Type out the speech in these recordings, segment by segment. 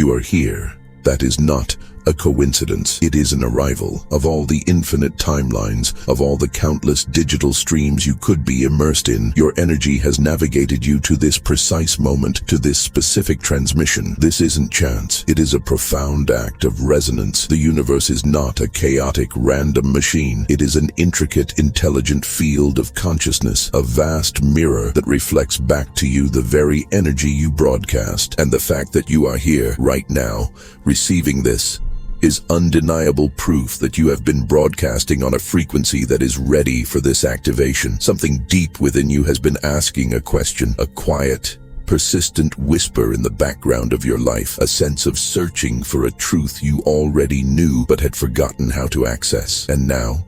You are here. That is not a coincidence. It is an arrival of all the infinite timelines, of all the countless digital streams you could be immersed in. Your energy has navigated you to this precise moment, to this specific transmission. This isn't chance. It is a profound act of resonance. The universe is not a chaotic, random machine. It is an intricate, intelligent field of consciousness, a vast mirror that reflects back to you the very energy you broadcast. And the fact that you are here, right now, receiving this, is undeniable proof that you have been broadcasting on a frequency that is ready for this activation. Something deep within you has been asking a question, a quiet, persistent whisper in the background of your life, a sense of searching for a truth you already knew but had forgotten how to access. And now,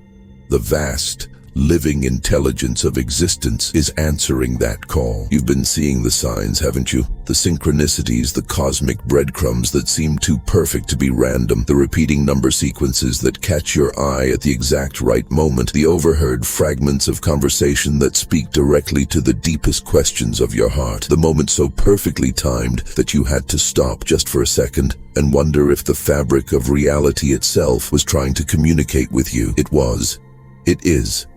the vast, living intelligence of existence is answering that call. You've been seeing the signs, haven't you? The synchronicities, the cosmic breadcrumbs that seem too perfect to be random, the repeating number sequences that catch your eye at the exact right moment, the overheard fragments of conversation that speak directly to the deepest questions of your heart, the moment so perfectly timed that you had to stop just for a second and wonder if the fabric of reality itself was trying to communicate with you. It was. It is.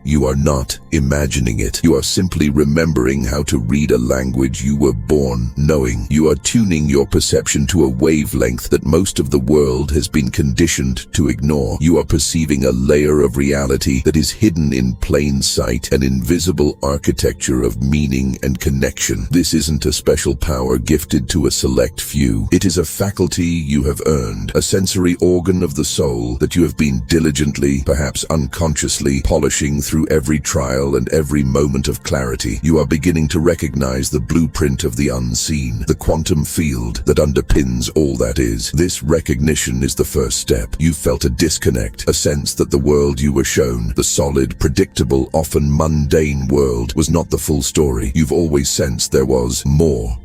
You are not imagining it. You are simply remembering how to read a language you were born knowing. You are tuning your perception to a wavelength that most of the world has been conditioned to ignore. You are perceiving a layer of reality that is hidden in plain sight, an invisible architecture of meaning and connection. This isn't a special power gifted to a select few. It is a faculty you have earned, a sensory organ of the soul that you have been diligently, perhaps unconsciously, polishing through every trial and every moment of clarity. You are beginning to recognize the blueprint of the unseen, the quantum field that underpins all that is. This recognition is the first step. You felt a disconnect, a sense that the world you were shown, the solid, predictable, often mundane world, was not the full story. You've always sensed there was more.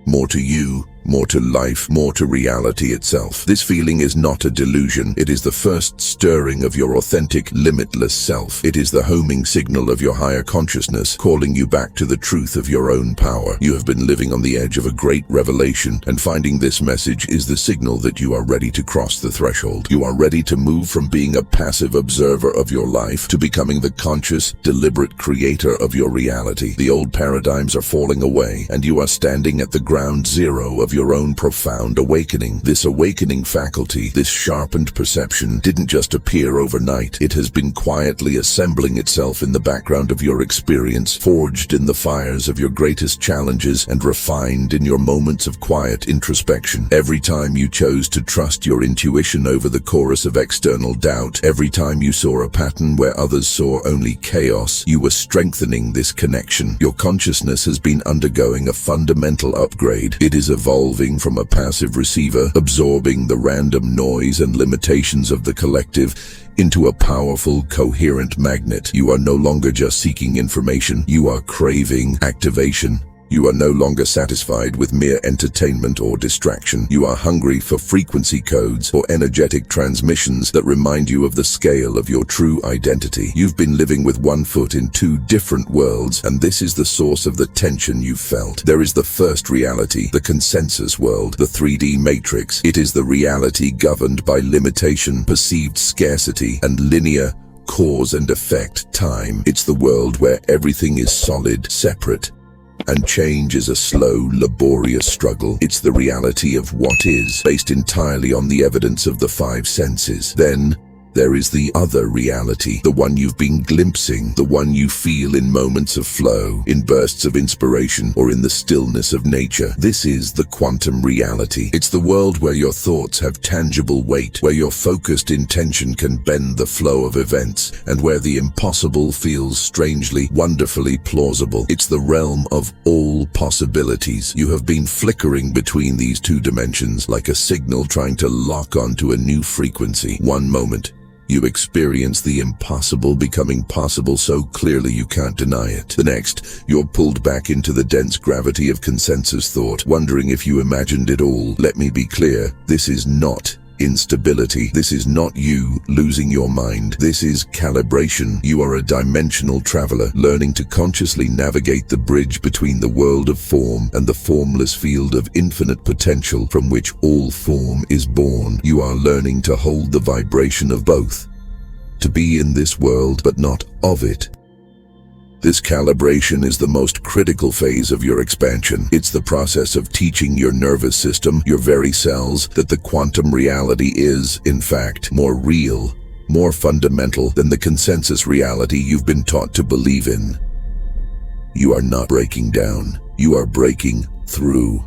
More to you, more to life, more to reality itself. This feeling is not a delusion. It is the first stirring of your authentic, limitless self. It is the homing signal of your higher consciousness, calling you back to the truth of your own power. You have been living on the edge of a great revelation, and finding this message is the signal that you are ready to cross the threshold. You are ready to move from being a passive observer of your life to becoming the conscious, deliberate creator of your reality. The old paradigms are falling away, and you are standing at the ground zero of your own profound awakening. This awakening faculty, this sharpened perception, didn't just appear overnight. It has been quietly assembling itself in the background of your experience, forged in the fires of your greatest challenges and refined in your moments of quiet introspection. Every time you chose to trust your intuition over the chorus of external doubt, every time you saw a pattern where others saw only chaos, you were strengthening this connection. Your consciousness has been undergoing a fundamental upgrade. It is evolving from a passive receiver, absorbing the random noise and limitations of the collective, into a powerful, coherent magnet. You are no longer just seeking information. You are craving activation. You are no longer satisfied with mere entertainment or distraction. You are hungry for frequency codes or energetic transmissions that remind you of the scale of your true identity. You've been living with one foot in two different worlds, and this is the source of the tension you've felt. There is the first reality, the consensus world, the 3D matrix. It is the reality governed by limitation, perceived scarcity, and linear cause and effect time. It's the world where everything is solid, separate, and change is a slow, laborious struggle. It's the reality of what is, based entirely on the evidence of the five senses. Then, there is the other reality, the one you've been glimpsing, the one you feel in moments of flow, in bursts of inspiration, or in the stillness of nature. This is the quantum reality. It's the world where your thoughts have tangible weight, where your focused intention can bend the flow of events, and where the impossible feels strangely, wonderfully plausible. It's the realm of all possibilities. You have been flickering between these two dimensions, like a signal trying to lock onto a new frequency. One moment, you experience the impossible becoming possible so clearly you can't deny it. The next, you're pulled back into the dense gravity of consensus thought, wondering if you imagined it all. Let me be clear, this is not instability. This is not you losing your mind. This is calibration. You are a dimensional traveler, learning to consciously navigate the bridge between the world of form and the formless field of infinite potential from which all form is born. You are learning to hold the vibration of both, to be in this world but not of it. This calibration is the most critical phase of your expansion. It's the process of teaching your nervous system, your very cells, that the quantum reality is, in fact, more real, more fundamental than the consensus reality you've been taught to believe in. You are not breaking down. You are breaking through.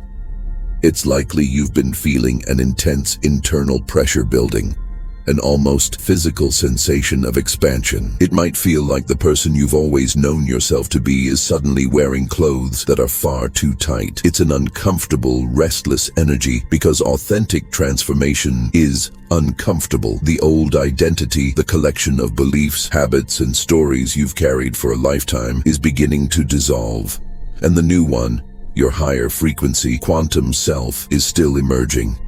It's likely you've been feeling an intense internal pressure building, an almost physical sensation of expansion. It might feel like the person you've always known yourself to be is suddenly wearing clothes that are far too tight. It's an uncomfortable, restless energy because authentic transformation is uncomfortable. The old identity, the collection of beliefs, habits, and stories you've carried for a lifetime, is beginning to dissolve. And the new one, your higher frequency, quantum self, is still emerging.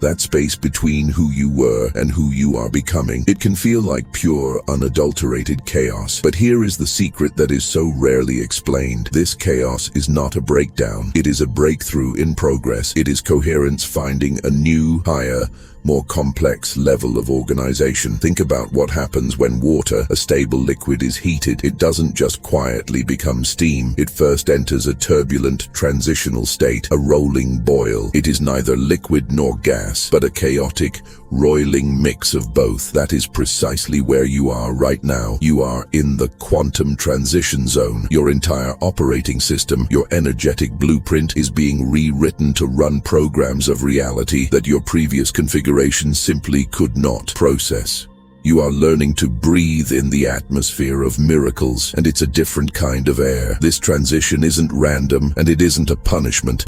That space between who you were and who you are becoming. It can feel like pure, unadulterated chaos. But here is the secret that is so rarely explained. This chaos is not a breakdown. It is a breakthrough in progress. It is coherence finding a new, higher, more complex level of organization. Think about what happens when water, a stable liquid, is heated. It doesn't just quietly become steam. It first enters a turbulent transitional state, a rolling boil. It is neither liquid nor gas, but a chaotic, roiling mix of both. That is precisely where you are right now. You are in the quantum transition zone. Your entire operating system, your energetic blueprint, is being rewritten to run programs of reality that your previous configuration simply could not process. You are learning to breathe in the atmosphere of miracles, and it's a different kind of air. This transition isn't random, and it isn't a punishment.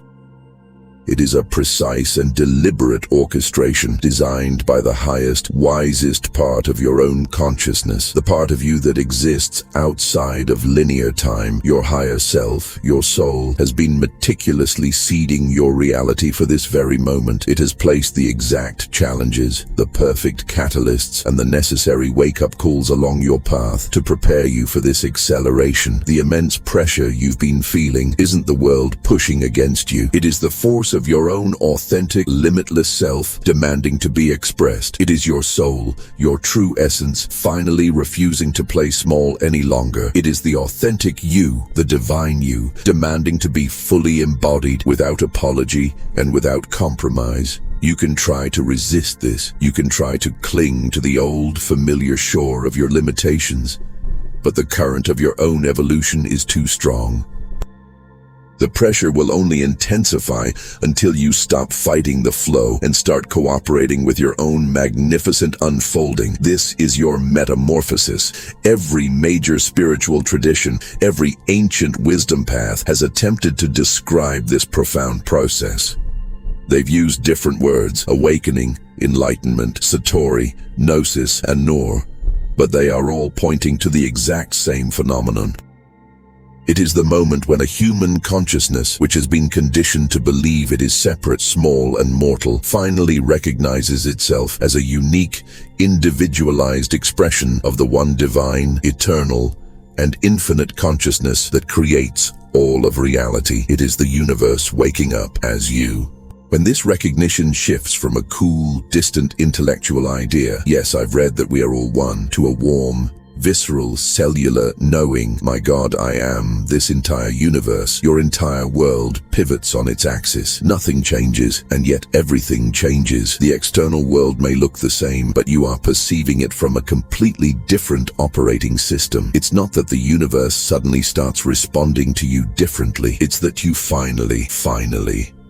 It is a precise and deliberate orchestration designed by the highest, wisest part of your own consciousness, the part of you that exists outside of linear time. Your higher self, your soul, has been meticulously seeding your reality for this very moment. It has placed the exact challenges, the perfect catalysts, and the necessary wake-up calls along your path to prepare you for this acceleration. The immense pressure you've been feeling isn't the world pushing against you. It is the force of your own authentic, limitless self demanding to be expressed. It is your soul, your true essence, finally refusing to play small any longer. It is the authentic you, the divine you, demanding to be fully embodied without apology and without compromise. You can try to resist this. You can try to cling to the old, familiar shore of your limitations, but the current of your own evolution is too strong. The pressure will only intensify until you stop fighting the flow and start cooperating with your own magnificent unfolding. This is your metamorphosis. Every major spiritual tradition, every ancient wisdom path has attempted to describe this profound process. They've used different words: awakening, enlightenment, satori, gnosis, and nur, but they are all pointing to the exact same phenomenon. It is the moment when a human consciousness, which has been conditioned to believe it is separate, small, and mortal, finally recognizes itself as a unique, individualized expression of the one divine, eternal, and infinite consciousness that creates all of reality. It is the universe waking up as you. When this recognition shifts from a cool, distant intellectual idea, yes, I've read that we are all one, to a warm, visceral, cellular knowing, my God, I am this entire universe. Your entire world pivots on its axis. Nothing changes, and yet everything changes. The external world may look the same, but you are perceiving it from a completely different operating system. It's not that the universe suddenly starts responding to you differently. It's that you finally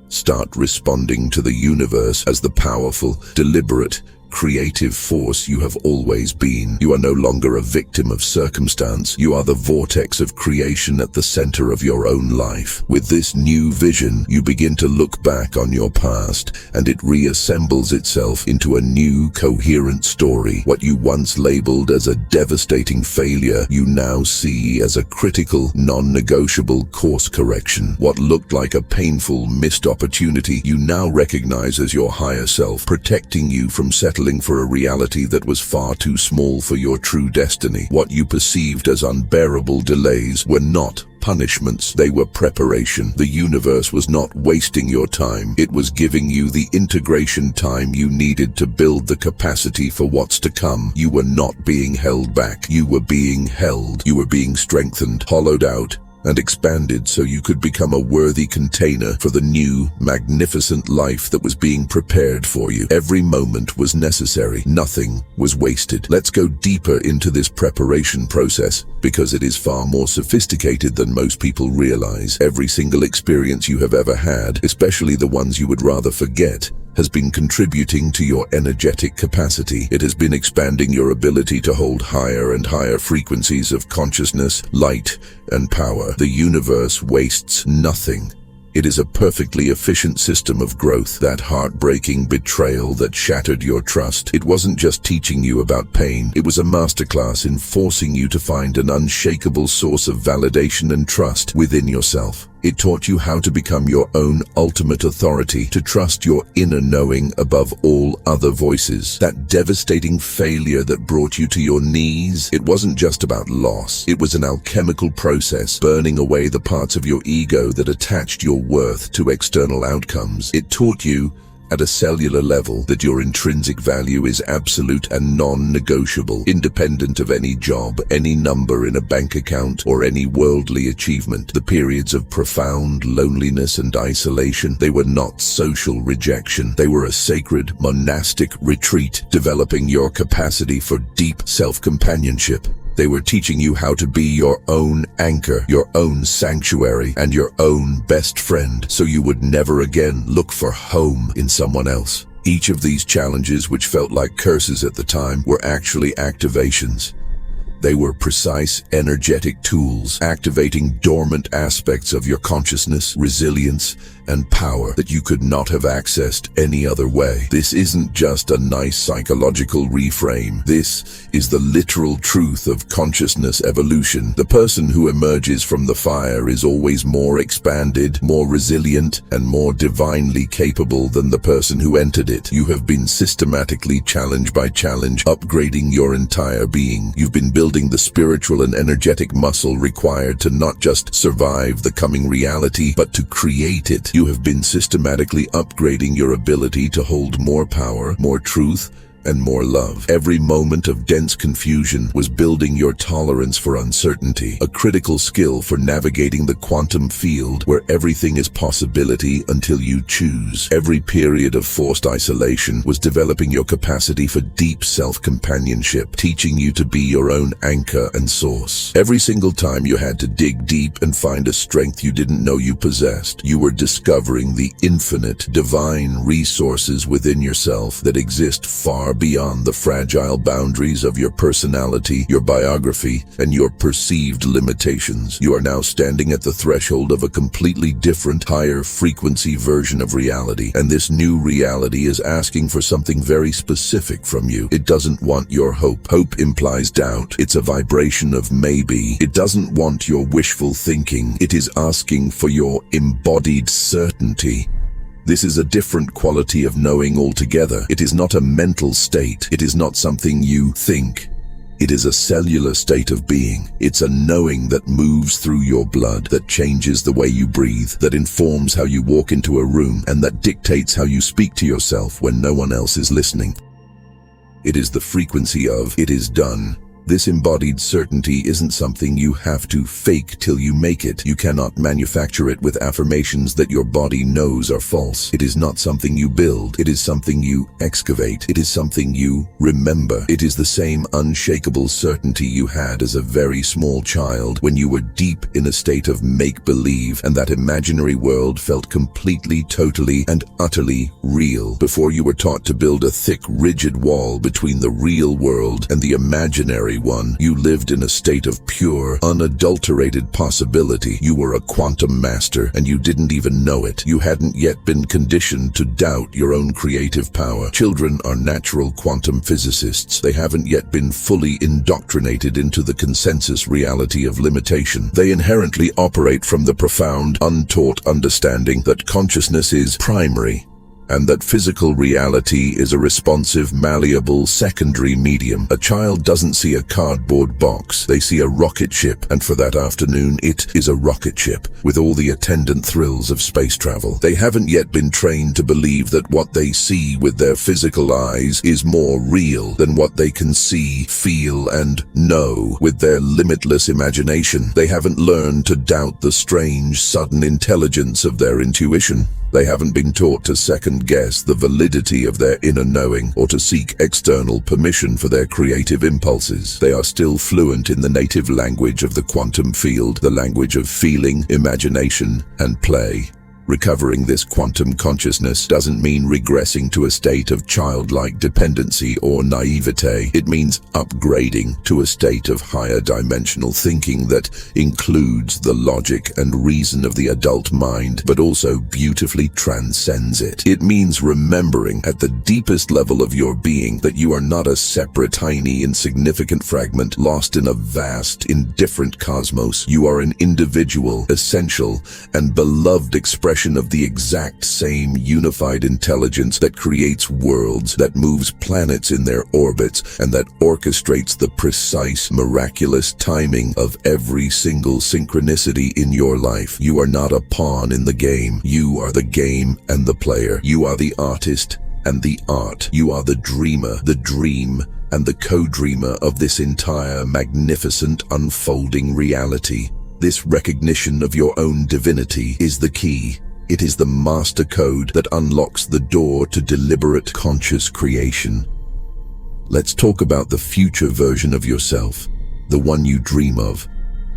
start responding to the universe as the powerful, deliberate, creative force you have always been. You are no longer a victim of circumstance. You are the vortex of creation at the center of your own life. With this new vision, you begin to look back on your past, and it reassembles itself into a new, coherent story. What you once labeled as a devastating failure, you now see as a critical, non-negotiable course correction. What looked like a painful, missed opportunity, you now recognize as your higher self, protecting you from settling for a reality that was far too small for your true destiny. What you perceived as unbearable delays were not punishments, they were preparation. The universe was not wasting your time. It was giving you the integration time you needed to build the capacity for what's to come. You were not being held back. You were being held. You were being strengthened, hollowed out, and expanded so you could become a worthy container for the new, magnificent life that was being prepared for you. Every moment was necessary. Nothing was wasted. Let's go deeper into this preparation process, because it is far more sophisticated than most people realize. Every single experience you have ever had, especially the ones you would rather forget, has been contributing to your energetic capacity. It has been expanding your ability to hold higher and higher frequencies of consciousness, light, and power. The universe wastes nothing. It is a perfectly efficient system of growth. That heartbreaking betrayal that shattered your trust, it wasn't just teaching you about pain. It was a masterclass in forcing you to find an unshakable source of validation and trust within yourself. It taught you how to become your own ultimate authority, to trust your inner knowing above all other voices. That devastating failure that brought you to your knees, it wasn't just about loss. It was an alchemical process, burning away the parts of your ego that attached your worth to external outcomes. It taught you, at a cellular level, that your intrinsic value is absolute and non-negotiable, independent of any job, any number in a bank account, or any worldly achievement. The periods of profound loneliness and isolation, they were not social rejection. They were a sacred, monastic retreat, developing your capacity for deep self-companionship. They were teaching you how to be your own anchor, your own sanctuary, and your own best friend, so you would never again look for home in someone else. Each of these challenges, which felt like curses at the time, were actually activations. They were precise, energetic tools, activating dormant aspects of your consciousness, resilience, and power that you could not have accessed any other way. This isn't just a nice psychological reframe. This is the literal truth of consciousness evolution. The person who emerges from the fire is always more expanded, more resilient, and more divinely capable than the person who entered it. You have been systematically, challenge by challenge, upgrading your entire being. You've been building the spiritual and energetic muscle required to not just survive the coming reality, but to create it. You have been systematically upgrading your ability to hold more power, more truth, and more love. Every moment of dense confusion was building your tolerance for uncertainty, a critical skill for navigating the quantum field where everything is possibility until you choose. Every period of forced isolation was developing your capacity for deep self-companionship, teaching you to be your own anchor and source. Every single time you had to dig deep and find a strength you didn't know you possessed, you were discovering the infinite, divine resources within yourself that exist far beyond the fragile boundaries of your personality, your biography, and your perceived limitations. You are now standing at the threshold of a completely different, higher frequency version of reality, and this new reality is asking for something very specific from you. It doesn't want your hope. Hope implies doubt. It's a vibration of maybe. It doesn't want your wishful thinking. It is asking for your embodied certainty. This is a different quality of knowing altogether. It is not a mental state. It is not something you think. It is a cellular state of being. It's a knowing that moves through your blood, that changes the way you breathe, that informs how you walk into a room, and that dictates how you speak to yourself when no one else is listening. It is the frequency of "it is done." This embodied certainty isn't something you have to fake till you make it. You cannot manufacture it with affirmations that your body knows are false. It is not something you build. It is something you excavate. It is something you remember. It is the same unshakable certainty you had as a very small child when you were deep in a state of make-believe and that imaginary world felt completely, totally, and utterly real. Before you were taught to build a thick, rigid wall between the real world and the imaginary one, you lived in a state of pure, unadulterated possibility. You were a quantum master, and you didn't even know it. You hadn't yet been conditioned to doubt your own creative power. Children are natural quantum physicists. They haven't yet been fully indoctrinated into the consensus reality of limitation. They inherently operate from the profound, untaught understanding that consciousness is primary, and that physical reality is a responsive, malleable, secondary medium. A child doesn't see a cardboard box. They see a rocket ship, and for that afternoon, it is a rocket ship, with all the attendant thrills of space travel. They haven't yet been trained to believe that what they see with their physical eyes is more real than what they can see, feel, and know with their limitless imagination. They haven't learned to doubt the strange, sudden intelligence of their intuition. They haven't been taught to second-guess the validity of their inner knowing or to seek external permission for their creative impulses. They are still fluent in the native language of the quantum field, the language of feeling, imagination, and play. Recovering this quantum consciousness doesn't mean regressing to a state of childlike dependency or naivete. It means upgrading to a state of higher dimensional thinking that includes the logic and reason of the adult mind, but also beautifully transcends it. It means remembering at the deepest level of your being that you are not a separate, tiny, insignificant fragment lost in a vast, indifferent cosmos. You are an individual, essential, and beloved expression of the exact same unified intelligence that creates worlds, that moves planets in their orbits, and that orchestrates the precise, miraculous timing of every single synchronicity in your life. You are not a pawn in the game. You are the game and the player. You are the artist and the art. You are the dreamer, the dream, and the co-dreamer of this entire magnificent unfolding reality. This recognition of your own divinity is the key. It is the master code that unlocks the door to deliberate conscious creation. Let's talk about the future version of yourself, the one you dream of,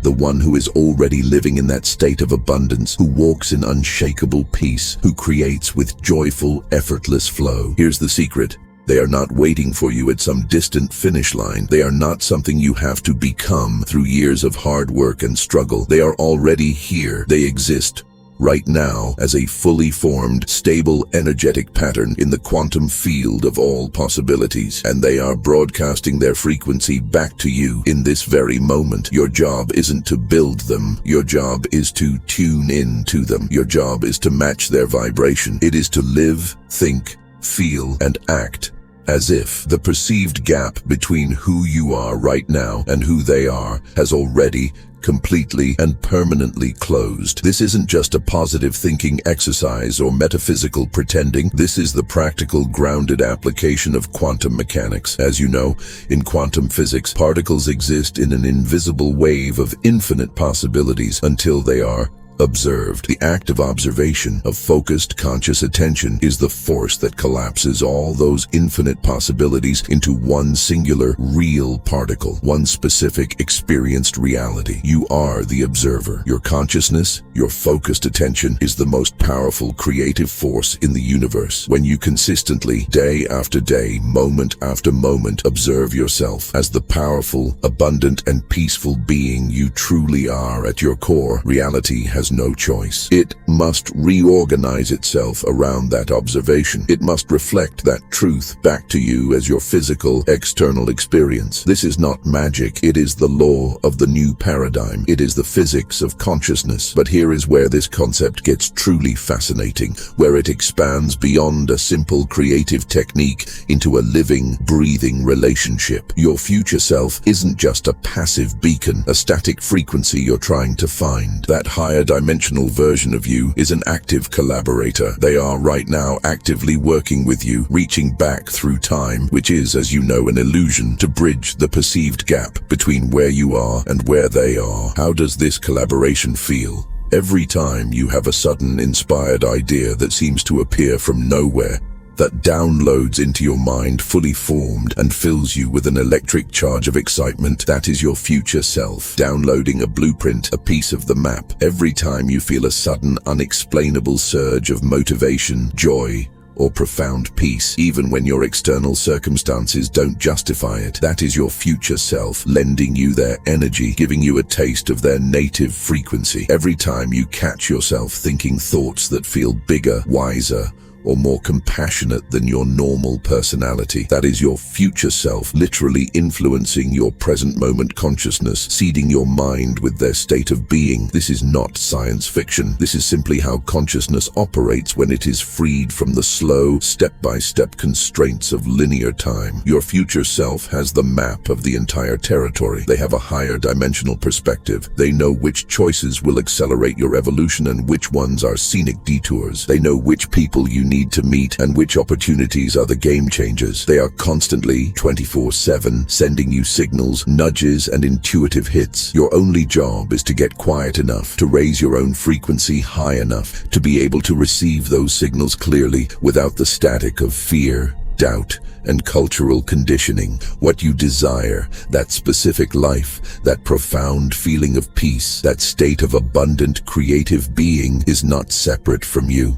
the one who is already living in that state of abundance, who walks in unshakable peace, who creates with joyful, effortless flow. Here's the secret. They are not waiting for you at some distant finish line. They are not something you have to become through years of hard work and struggle. They are already here. They exist right now as a fully formed, stable, energetic pattern in the quantum field of all possibilities. And they are broadcasting their frequency back to you in this very moment. Your job isn't to build them. Your job is to tune in to them. Your job is to match their vibration. It is to live, think, feel, and act as if the perceived gap between who you are right now and who they are has already completely and permanently closed. This isn't just a positive thinking exercise or metaphysical pretending. This is the practical, grounded application of quantum mechanics. As you know, in quantum physics, particles exist in an invisible wave of infinite possibilities until they are observed. The act of observation, of focused conscious attention, is the force that collapses all those infinite possibilities into one singular, real particle, one specific, experienced reality. You are the observer. Your consciousness, your focused attention, is the most powerful creative force in the universe. When you consistently, day after day, moment after moment, observe yourself as the powerful, abundant, and peaceful being you truly are at your core, reality has no choice. It must reorganize itself around that observation. It must reflect that truth back to you as your physical, external experience. This is not magic. It is the law of the new paradigm. It is the physics of consciousness. But here is where this concept gets truly fascinating, where it expands beyond a simple creative technique into a living, breathing relationship. Your future self isn't just a passive beacon, a static frequency you're trying to find. That higher dimensional version of you is an active collaborator. They are right now actively working with you, reaching back through time, which is, as you know, an illusion, to bridge the perceived gap between where you are and where they are. How does this collaboration feel? Every time you have a sudden inspired idea that seems to appear from nowhere, that downloads into your mind fully formed and fills you with an electric charge of excitement, that is your future self, downloading a blueprint, a piece of the map. Every time you feel a sudden, unexplainable surge of motivation, joy, or profound peace, even when your external circumstances don't justify it, that is your future self, lending you their energy, giving you a taste of their native frequency. Every time you catch yourself thinking thoughts that feel bigger, wiser, or more compassionate than your normal personality, that is your future self literally influencing your present moment consciousness, seeding your mind with their state of being. This is not science fiction. This is simply how consciousness operates when it is freed from the slow, step-by-step constraints of linear time. Your future self has the map of the entire territory. They have a higher dimensional perspective. They know which choices will accelerate your evolution and which ones are scenic detours. They know which people you need to meet and which opportunities are the game changers. They are constantly 24/7 sending you signals, nudges, and intuitive hits. Your only job is to get quiet enough, to raise your own frequency high enough, to be able to receive those signals clearly without the static of fear, doubt, and cultural conditioning. What you desire, that specific life, that profound feeling of peace, that state of abundant creative being, is not separate from you.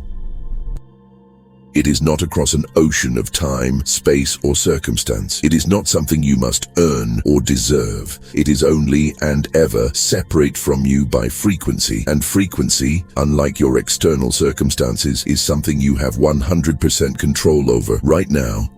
It is not across an ocean of time, space, or circumstance. It is not something you must earn or deserve. It is only and ever separate from you by frequency. And frequency, unlike your external circumstances, is something you have 100% control over right now.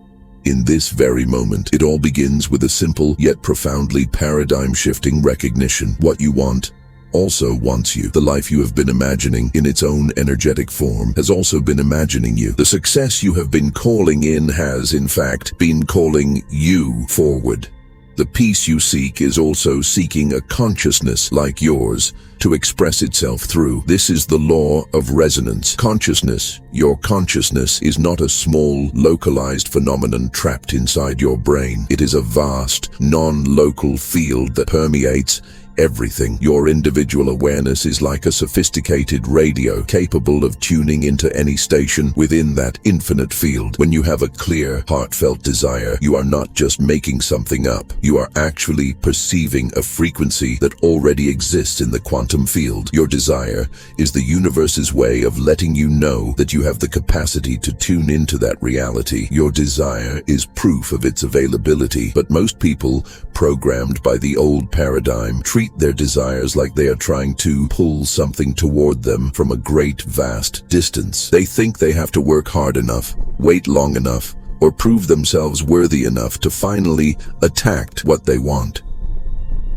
In this very moment, it all begins with a simple yet profoundly paradigm-shifting recognition. What you want also wants you. The life you have been imagining in its own energetic form has also been imagining you. The success you have been calling in has, in fact, been calling you forward. The peace you seek is also seeking a consciousness like yours to express itself through. This is the law of resonance. Consciousness, your consciousness, is not a small, localized phenomenon trapped inside your brain. It is a vast, non-local field that permeates everything. Your individual awareness is like a sophisticated radio capable of tuning into any station within that infinite field. When you have a clear, heartfelt desire, you are not just making something up. You are actually perceiving a frequency that already exists in the quantum field. Your desire is the universe's way of letting you know that you have the capacity to tune into that reality. Your desire is proof of its availability, but most people, programmed by the old paradigm, treat their desires like they are trying to pull something toward them from a great, vast distance. They think they have to work hard enough, wait long enough, or prove themselves worthy enough to finally attract what they want.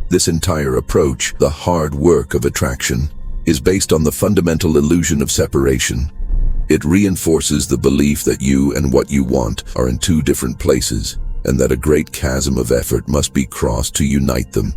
This entire approach, the hard work of attraction, is based on the fundamental illusion of separation. It reinforces the belief that you and what you want are in two different places, and that a great chasm of effort must be crossed to unite them.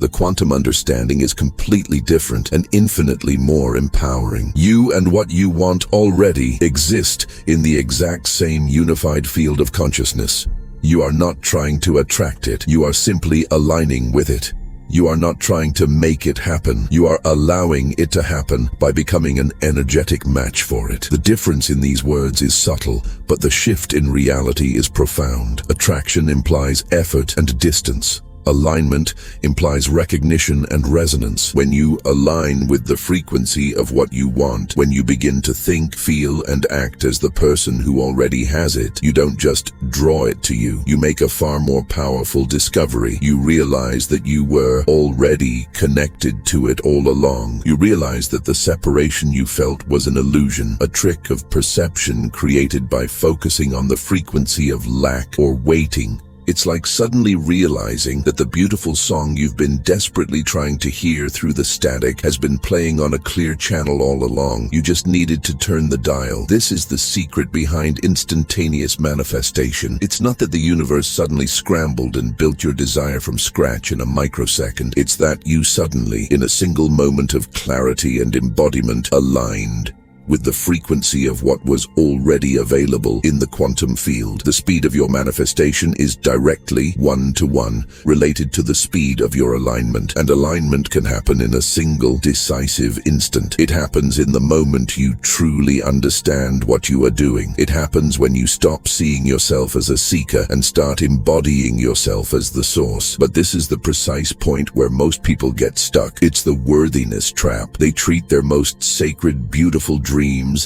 The quantum understanding is completely different and infinitely more empowering. You and what you want already exist in the exact same unified field of consciousness. You are not trying to attract it. You are simply aligning with it. You are not trying to make it happen. You are allowing it to happen by becoming an energetic match for it. The difference in these words is subtle, but the shift in reality is profound. Attraction implies effort and distance. Alignment implies recognition and resonance. When you align with the frequency of what you want, when you begin to think, feel, and act as the person who already has it, you don't just draw it to you. You make a far more powerful discovery. You realize that you were already connected to it all along. You realize that the separation you felt was an illusion, a trick of perception created by focusing on the frequency of lack or waiting It's like suddenly realizing that the beautiful song you've been desperately trying to hear through the static has been playing on a clear channel all along. You just needed to turn the dial. This is the secret behind instantaneous manifestation. It's not that the universe suddenly scrambled and built your desire from scratch in a microsecond. It's that you suddenly, in a single moment of clarity and embodiment, aligned with the frequency of what was already available in the quantum field. The speed of your manifestation is directly one-to-one related to the speed of your alignment, and alignment can happen in a single, decisive instant. It happens in the moment you truly understand what you are doing. It happens when you stop seeing yourself as a seeker and start embodying yourself as the source. But this is the precise point where most people get stuck. It's the worthiness trap. They treat their most sacred, beautiful dreams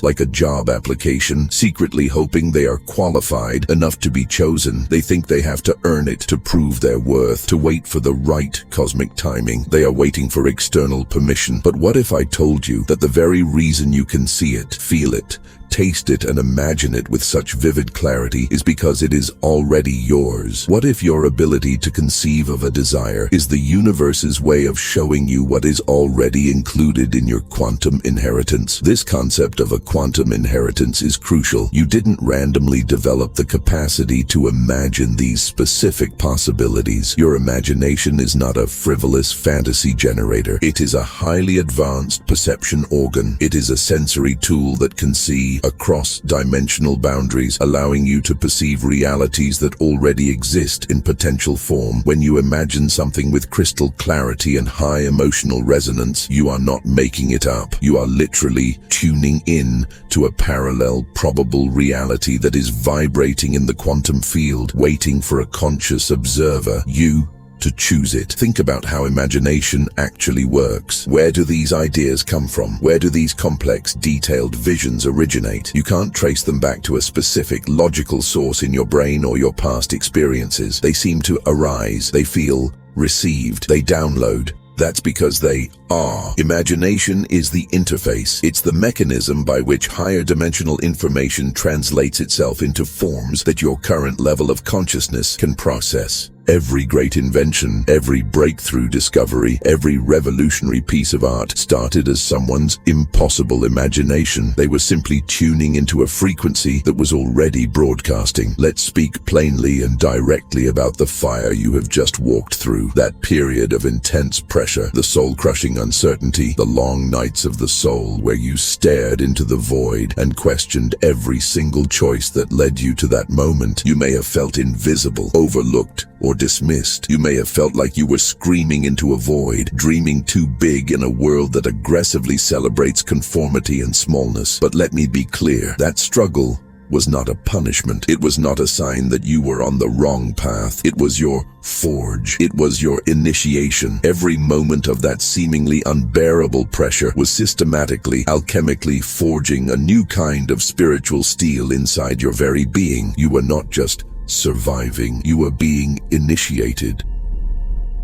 like a job application, secretly hoping they are qualified enough to be chosen. They think they have to earn it to prove their worth, to wait for the right cosmic timing. They are waiting for external permission. But what if I told you that the very reason you can see it, feel it, taste it, and imagine it with such vivid clarity is because it is already yours? What if your ability to conceive of a desire is the universe's way of showing you what is already included in your quantum inheritance? This concept of a quantum inheritance is crucial. You didn't randomly develop the capacity to imagine these specific possibilities. Your imagination is not a frivolous fantasy generator. It is a highly advanced perception organ. It is a sensory tool that can see across dimensional boundaries, allowing you to perceive realities that already exist in potential form. When you imagine something with crystal clarity and high emotional resonance, you are not making it up. You are literally tuning in to a parallel, probable reality that is vibrating in the quantum field, waiting for a conscious observer, you, to choose it. Think about how imagination actually works. Where do these ideas come from? Where do these complex, detailed visions originate? You can't trace them back to a specific logical source in your brain or your past experiences. They seem to arise, they feel received, they download. That's because they are. Imagination is the interface. It's the mechanism by which higher dimensional information translates itself into forms that your current level of consciousness can process. Every great invention, every breakthrough discovery, every revolutionary piece of art started as someone's impossible imagination. They were simply tuning into a frequency that was already broadcasting. Let's speak plainly and directly about the fire you have just walked through. That period of intense pressure, the soul-crushing uncertainty, the long nights of the soul where you stared into the void and questioned every single choice that led you to that moment. You may have felt invisible, overlooked, or dismissed. You may have felt like you were screaming into a void, dreaming too big in a world that aggressively celebrates conformity and smallness. But let me be clear, that struggle was not a punishment. It was not a sign that you were on the wrong path. It was your forge. It was your initiation. Every moment of that seemingly unbearable pressure was systematically, alchemically forging a new kind of spiritual steel inside your very being. You were not just surviving, you were being initiated.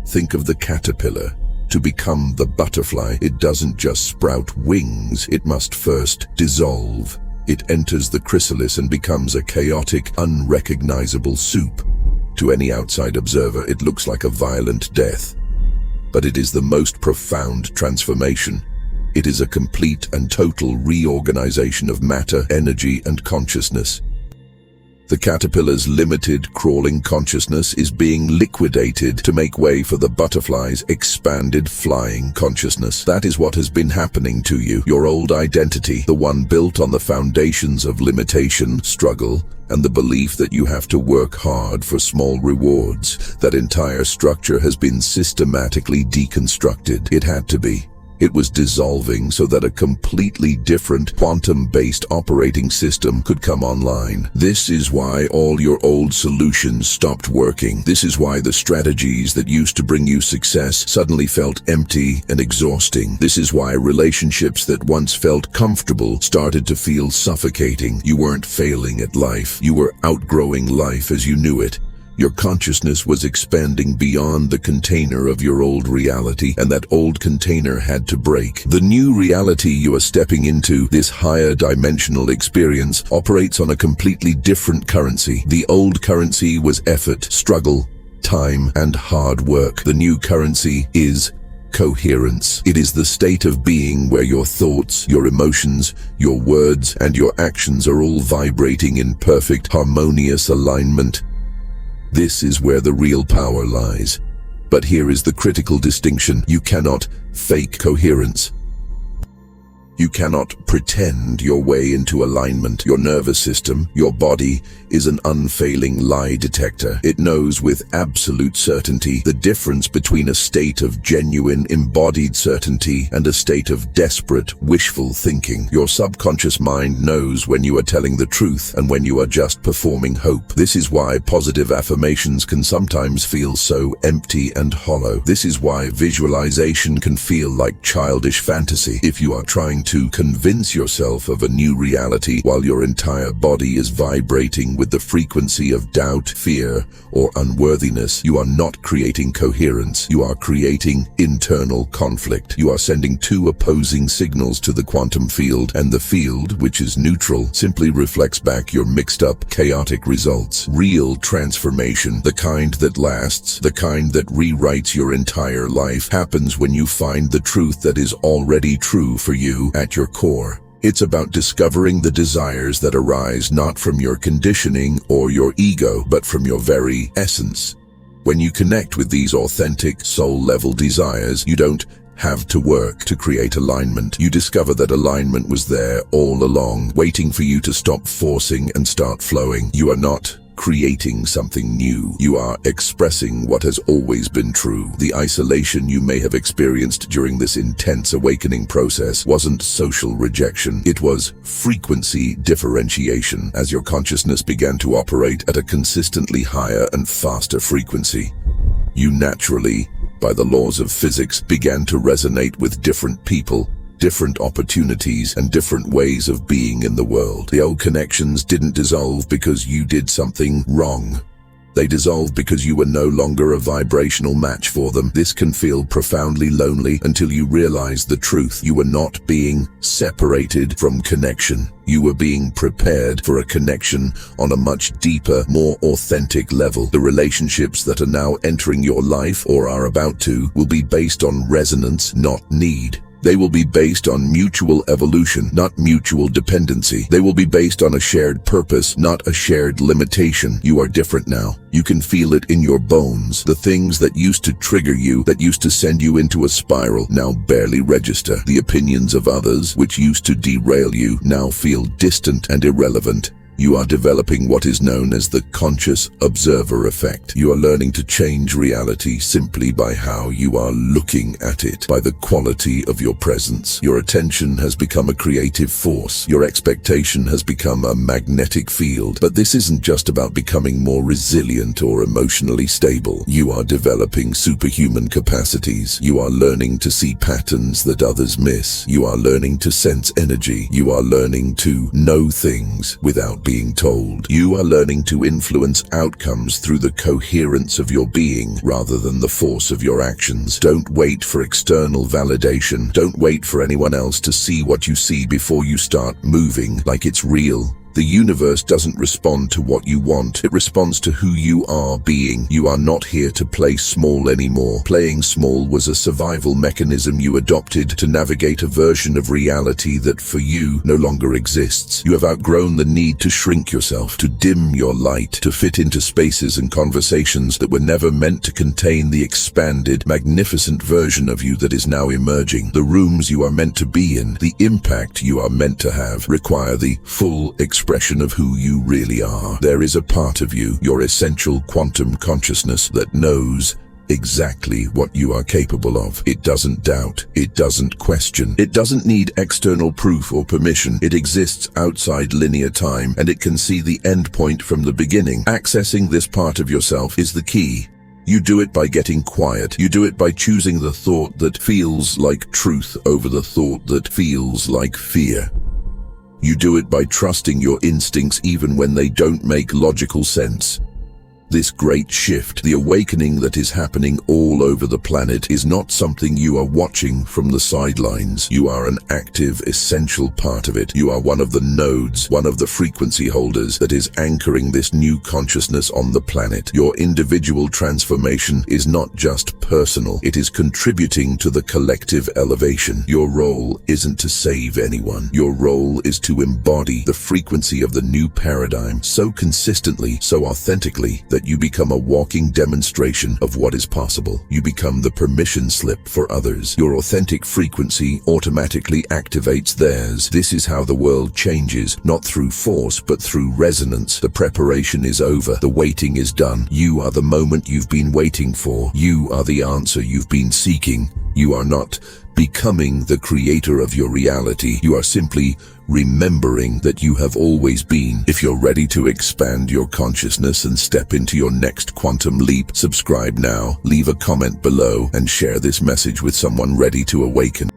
Think of the caterpillar. To become the butterfly, it doesn't just sprout wings, it must first dissolve. It enters the chrysalis and becomes a chaotic, unrecognizable soup. To any outside observer, it looks like a violent death. But it is the most profound transformation. It is a complete and total reorganization of matter, energy, and consciousness. The caterpillar's limited crawling consciousness is being liquidated to make way for the butterfly's expanded flying consciousness. That is what has been happening to you. Your old identity, the one built on the foundations of limitation, struggle, and the belief that you have to work hard for small rewards. That entire structure has been systematically deconstructed. It had to be. It was dissolving so that a completely different quantum-based operating system could come online. This is why all your old solutions stopped working. This is why the strategies that used to bring you success suddenly felt empty and exhausting. This is why relationships that once felt comfortable started to feel suffocating. You weren't failing at life. You were outgrowing life as you knew it. Your consciousness was expanding beyond the container of your old reality, and that old container had to break. The new reality you are stepping into, this higher dimensional experience, operates on a completely different currency. The old currency was effort, struggle, time, and hard work. The new currency is coherence. It is the state of being where your thoughts, your emotions, your words, and your actions are all vibrating in perfect, harmonious alignment. This is where the real power lies. But here is the critical distinction. You cannot fake coherence. You cannot pretend your way into alignment. Your nervous system, your body, is an unfailing lie detector. It knows with absolute certainty the difference between a state of genuine embodied certainty and a state of desperate, wishful thinking. Your subconscious mind knows when you are telling the truth and when you are just performing hope. This is why positive affirmations can sometimes feel so empty and hollow. This is why visualization can feel like childish fantasy. If you are trying to convince yourself of a new reality while your entire body is vibrating with the frequency of doubt, fear, or unworthiness, you are not creating coherence. You are creating internal conflict. You are sending two opposing signals to the quantum field, and the field, which is neutral, simply reflects back your mixed up, chaotic results. Real transformation, the kind that lasts, the kind that rewrites your entire life, happens when you find the truth that is already true for you at your core. It's about discovering the desires that arise not from your conditioning or your ego, but from your very essence. When you connect with these authentic, soul-level desires, you don't have to work to create alignment. You discover that alignment was there all along, waiting for you to stop forcing and start flowing. You are not creating something new. You are expressing what has always been true. The isolation you may have experienced during this intense awakening process wasn't social rejection. It was frequency differentiation. As your consciousness began to operate at a consistently higher and faster frequency, you naturally, by the laws of physics, began to resonate with different people, different opportunities, and different ways of being in the world. The old connections didn't dissolve because you did something wrong. They dissolved because you were no longer a vibrational match for them. This can feel profoundly lonely until you realize the truth. You were not being separated from connection. You were being prepared for a connection on a much deeper, more authentic level. The relationships that are now entering your life, or are about to, will be based on resonance, not need. They will be based on mutual evolution, not mutual dependency. They will be based on a shared purpose, not a shared limitation. You are different now. You can feel it in your bones. The things that used to trigger you, that used to send you into a spiral, now barely register. The opinions of others, which used to derail you, now feel distant and irrelevant. You are developing what is known as the conscious observer effect. You are learning to change reality simply by how you are looking at it, by the quality of your presence. Your attention has become a creative force. Your expectation has become a magnetic field. But this isn't just about becoming more resilient or emotionally stable. You are developing superhuman capacities. You are learning to see patterns that others miss. You are learning to sense energy. You are learning to know things without being told. You are learning to influence outcomes through the coherence of your being rather than the force of your actions. Don't wait for external validation. Don't wait for anyone else to see what you see before you start moving like it's real. The universe doesn't respond to what you want. It responds to who you are being. You are not here to play small anymore. Playing small was a survival mechanism you adopted to navigate a version of reality that for you no longer exists. You have outgrown the need to shrink yourself, to dim your light, to fit into spaces and conversations that were never meant to contain the expanded, magnificent version of you that is now emerging. The rooms you are meant to be in, the impact you are meant to have, require the full expression of who you really are. There is a part of you, your essential quantum consciousness, that knows exactly what you are capable of. It doesn't doubt. It doesn't question. It doesn't need external proof or permission. It exists outside linear time, and it can see the end point from the beginning. Accessing this part of yourself is the key. You do it by getting quiet. You do it by choosing the thought that feels like truth over the thought that feels like fear. You do it by trusting your instincts even when they don't make logical sense. This great shift, the awakening that is happening all over the planet, is not something you are watching from the sidelines. You are an active, essential part of it. You are one of the nodes, one of the frequency holders that is anchoring this new consciousness on the planet. Your individual transformation is not just personal. It is contributing to the collective elevation. Your role isn't to save anyone. Your role is to embody the frequency of the new paradigm so consistently, so authentically, that you become a walking demonstration of what is possible. You become the permission slip for others. Your authentic frequency automatically activates theirs. This is how the world changes, not through force, but through resonance. The preparation is over. The waiting is done. You are the moment you've been waiting for. You are the answer you've been seeking. You are not becoming the creator of your reality. You are simply remembering that you have always been. If you're ready to expand your consciousness and step into your next quantum leap, subscribe now, leave a comment below, and share this message with someone ready to awaken.